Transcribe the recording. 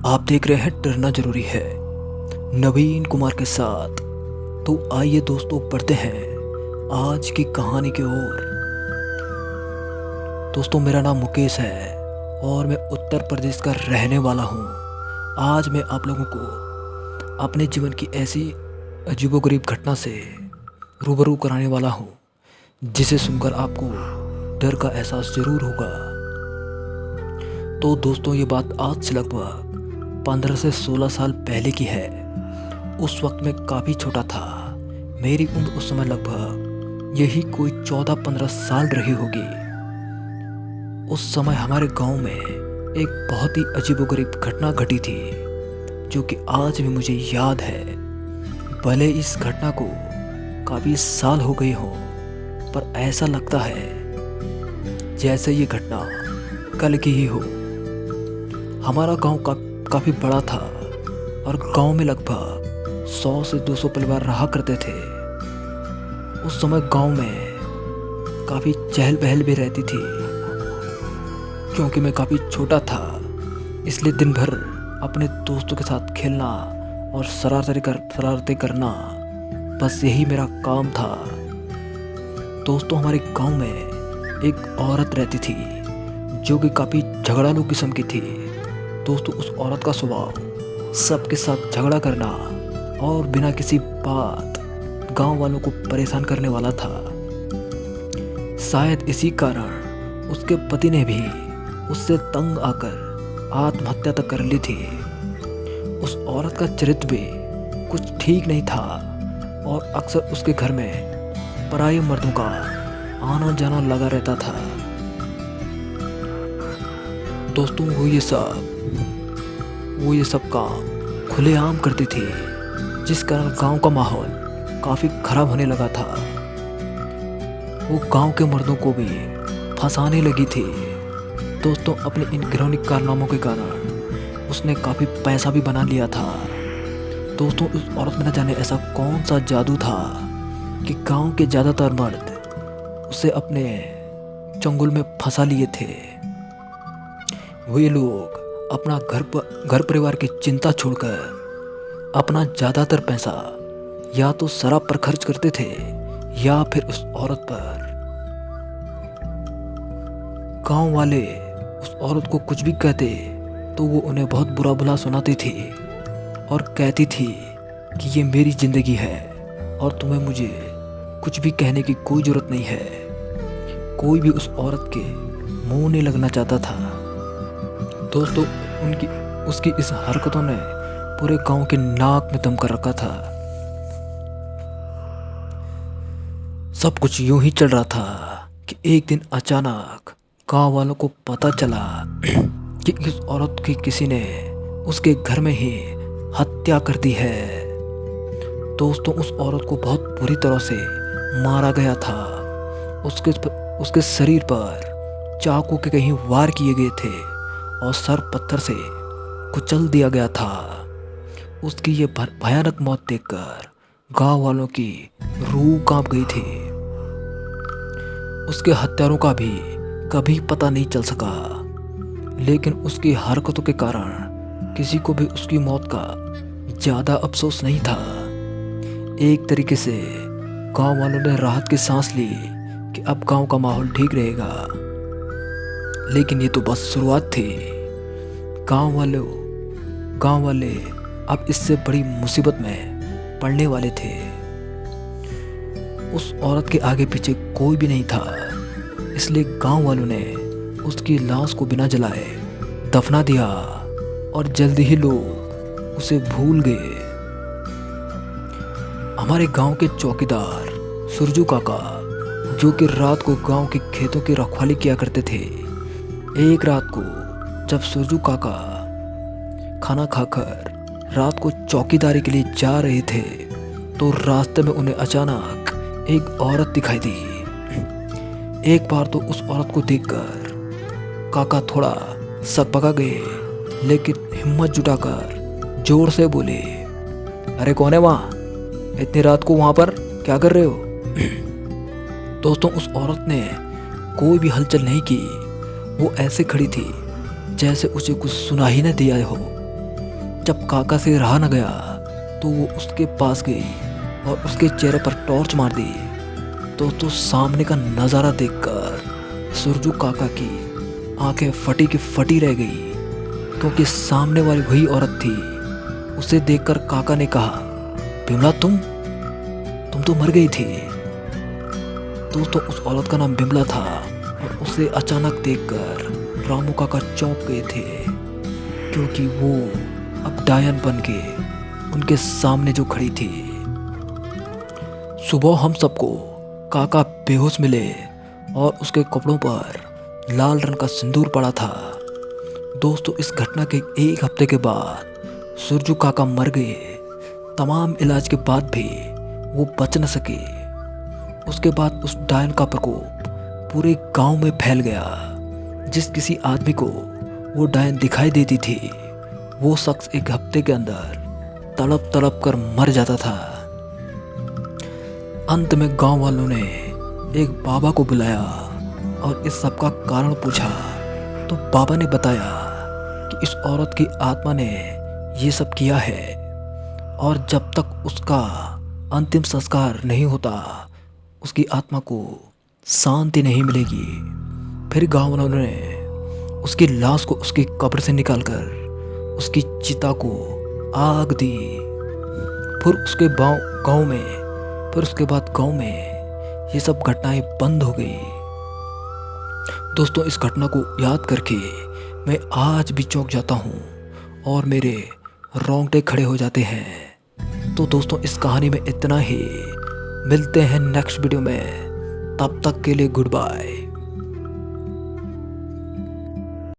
आप देख रहे हैं डरना जरूरी है नवीन कुमार के साथ। तो आइए दोस्तों बढ़ते हैं आज की कहानी की ओर। दोस्तों मेरा नाम मुकेश है और मैं उत्तर प्रदेश का रहने वाला हूँ। आज मैं आप लोगों को अपने जीवन की ऐसी अजीबोगरीब घटना से रूबरू कराने वाला हूँ जिसे सुनकर आपको डर का एहसास जरूर होगा। तो दोस्तों ये बात आज से लगभग 15 से 16 साल पहले की है। उस वक्त मैं काफ़ी छोटा था। मेरी उम्र उस समय लगभग यही कोई 14-15 साल रही होगी। उस समय हमारे गांव में एक बहुत ही अजीबोगरीब घटना घटी थी जो कि आज भी मुझे याद है। भले इस घटना को काफ़ी साल हो गए हों, पर ऐसा लगता है जैसे ये घटना कल की ही हो। हमारा गांव काफ़ी बड़ा था और गांव में लगभग 100 से 200 परिवार रहा करते थे। उस समय गांव में काफ़ी चहल पहल भी रहती थी। क्योंकि मैं काफ़ी छोटा था इसलिए दिन भर अपने दोस्तों के साथ खेलना और शरारतें करना, बस यही मेरा काम था। दोस्तों हमारे गांव में एक औरत रहती थी जो कि काफ़ी झगड़ालू किस्म की थी। दोस्तों उस औरत का स्वभाव सबके साथ झगड़ा करना और बिना किसी बात गांव वालों को परेशान करने वाला था। शायद इसी कारण उसके पति ने भी उससे तंग आकर आत्महत्या तक कर ली थी। उस औरत का चरित्र भी कुछ ठीक नहीं था और अक्सर उसके घर में पराये मर्दों का आना जाना लगा रहता था। दोस्तों वो ये सब काम खुलेआम करती थी, जिस कारण गांव का माहौल काफ़ी खराब होने लगा था। वो गांव के मर्दों को भी फंसाने लगी थी। दोस्तों अपने इन घिनौने कारनामों के कारण उसने काफ़ी पैसा भी बना लिया था। दोस्तों उस औरत में न जाने ऐसा कौन सा जादू था कि गांव के ज़्यादातर मर्द उसे अपने चंगुल में फंसा लिए थे। वे लोग अपना घर परिवार की चिंता छोड़कर अपना ज़्यादातर पैसा या तो शराब पर खर्च करते थे या फिर उस औरत पर। गांव वाले उस औरत को कुछ भी कहते तो वो उन्हें बहुत बुरा भला सुनाती थी और कहती थी कि ये मेरी ज़िंदगी है और तुम्हें मुझे कुछ भी कहने की कोई ज़रूरत नहीं है। कोई भी उस औरत के मुंह नहीं लगना चाहता था। दोस्तों उसकी इस हरकतों ने पूरे गांव के नाक में दम कर रखा था। सब कुछ यूं ही चल रहा था कि एक दिन अचानक गांव वालों को पता चला कि इस औरत की किसी ने उसके घर में ही हत्या कर दी है। दोस्तों उस औरत को बहुत बुरी तरह से मारा गया था। उसके शरीर पर चाकू के कहीं वार किए गए थे और सर पत्थर से कुचल दिया गया था। उसकी ये भयानक मौत देखकर गांव वालों की रूह कांप गई थी। उसके हत्यारों का भी कभी पता नहीं चल सका, लेकिन उसकी हरकतों के कारण किसी को भी उसकी मौत का ज़्यादा अफसोस नहीं था। एक तरीके से गांव वालों ने राहत की सांस ली कि अब गांव का माहौल ठीक रहेगा। लेकिन ये तो बस शुरुआत थी। गांव वाले अब इससे बड़ी मुसीबत में पड़ने वाले थे। उस औरत के आगे पीछे कोई भी नहीं था, इसलिए गांव वालों ने उसकी लाश को बिना जलाए दफना दिया और जल्दी ही लोग उसे भूल गए। हमारे गांव के चौकीदार सुरजू काका, जो कि रात को गांव के खेतों की रखवाली किया करते थे, एक रात को जब सुरजू काका खाना खाकर रात को चौकीदारी के लिए जा रहे थे तो रास्ते में उन्हें अचानक एक औरत दिखाई दी। एक बार तो उस औरत को देखकर काका थोड़ा सकपका गए, लेकिन हिम्मत जुटाकर जोर से बोले, अरे कौन है वहाँ? इतनी रात को वहाँ पर क्या कर रहे हो? दोस्तों उस औरत ने कोई भी हलचल नहीं की। वो ऐसे खड़ी थी जैसे उसे कुछ सुना ही न दिया हो। जब काका से रहा न गया तो वो उसके पास गई और उसके चेहरे पर टॉर्च मार दी। तो सामने का नज़ारा देखकर सुरजू काका की आंखें फटी की फटी रह गई, क्योंकि सामने वाली वही औरत थी। उसे देखकर काका ने कहा, बिमला तुम तो मर गई थी। दोस्तों उस औरत का नाम बिमला था और उसे अचानक देखकर रामू काका चौंक गए थे, क्योंकि वो अब डायन बन के उनके सामने जो खड़ी थी। सुबह हम सबको काका बेहोश मिले और उसके कपड़ों पर लाल रंग का सिंदूर पड़ा था। दोस्तों इस घटना के एक हफ्ते के बाद सुरजू काका मर गए। तमाम इलाज के बाद भी वो बच न सके। उसके बाद उस डायन का प्रकोप पूरे गांव में फैल गया। जिस किसी आदमी को वो डायन दिखाई देती थी वो शख्स एक हफ्ते के अंदर तड़प तड़प कर मर जाता था। अंत में गांव वालों ने एक बाबा को बुलाया और इस सब का कारण पूछा। तो बाबा ने बताया कि इस औरत की आत्मा ने ये सब किया है और जब तक उसका अंतिम संस्कार नहीं होता उसकी आत्मा को शांति नहीं मिलेगी। फिर गांव वालों ने उसकी लाश को उसकी कब्र से निकालकर उसकी चिता को आग दी। फिर उसके बाद गांव में ये सब घटनाएं बंद हो गई। दोस्तों इस घटना को याद करके मैं आज भी चौंक जाता हूँ और मेरे रोंगटे खड़े हो जाते हैं। तो दोस्तों इस कहानी में इतना ही। मिलते हैं नेक्स्ट वीडियो में, तब तक के लिए गुड बाय।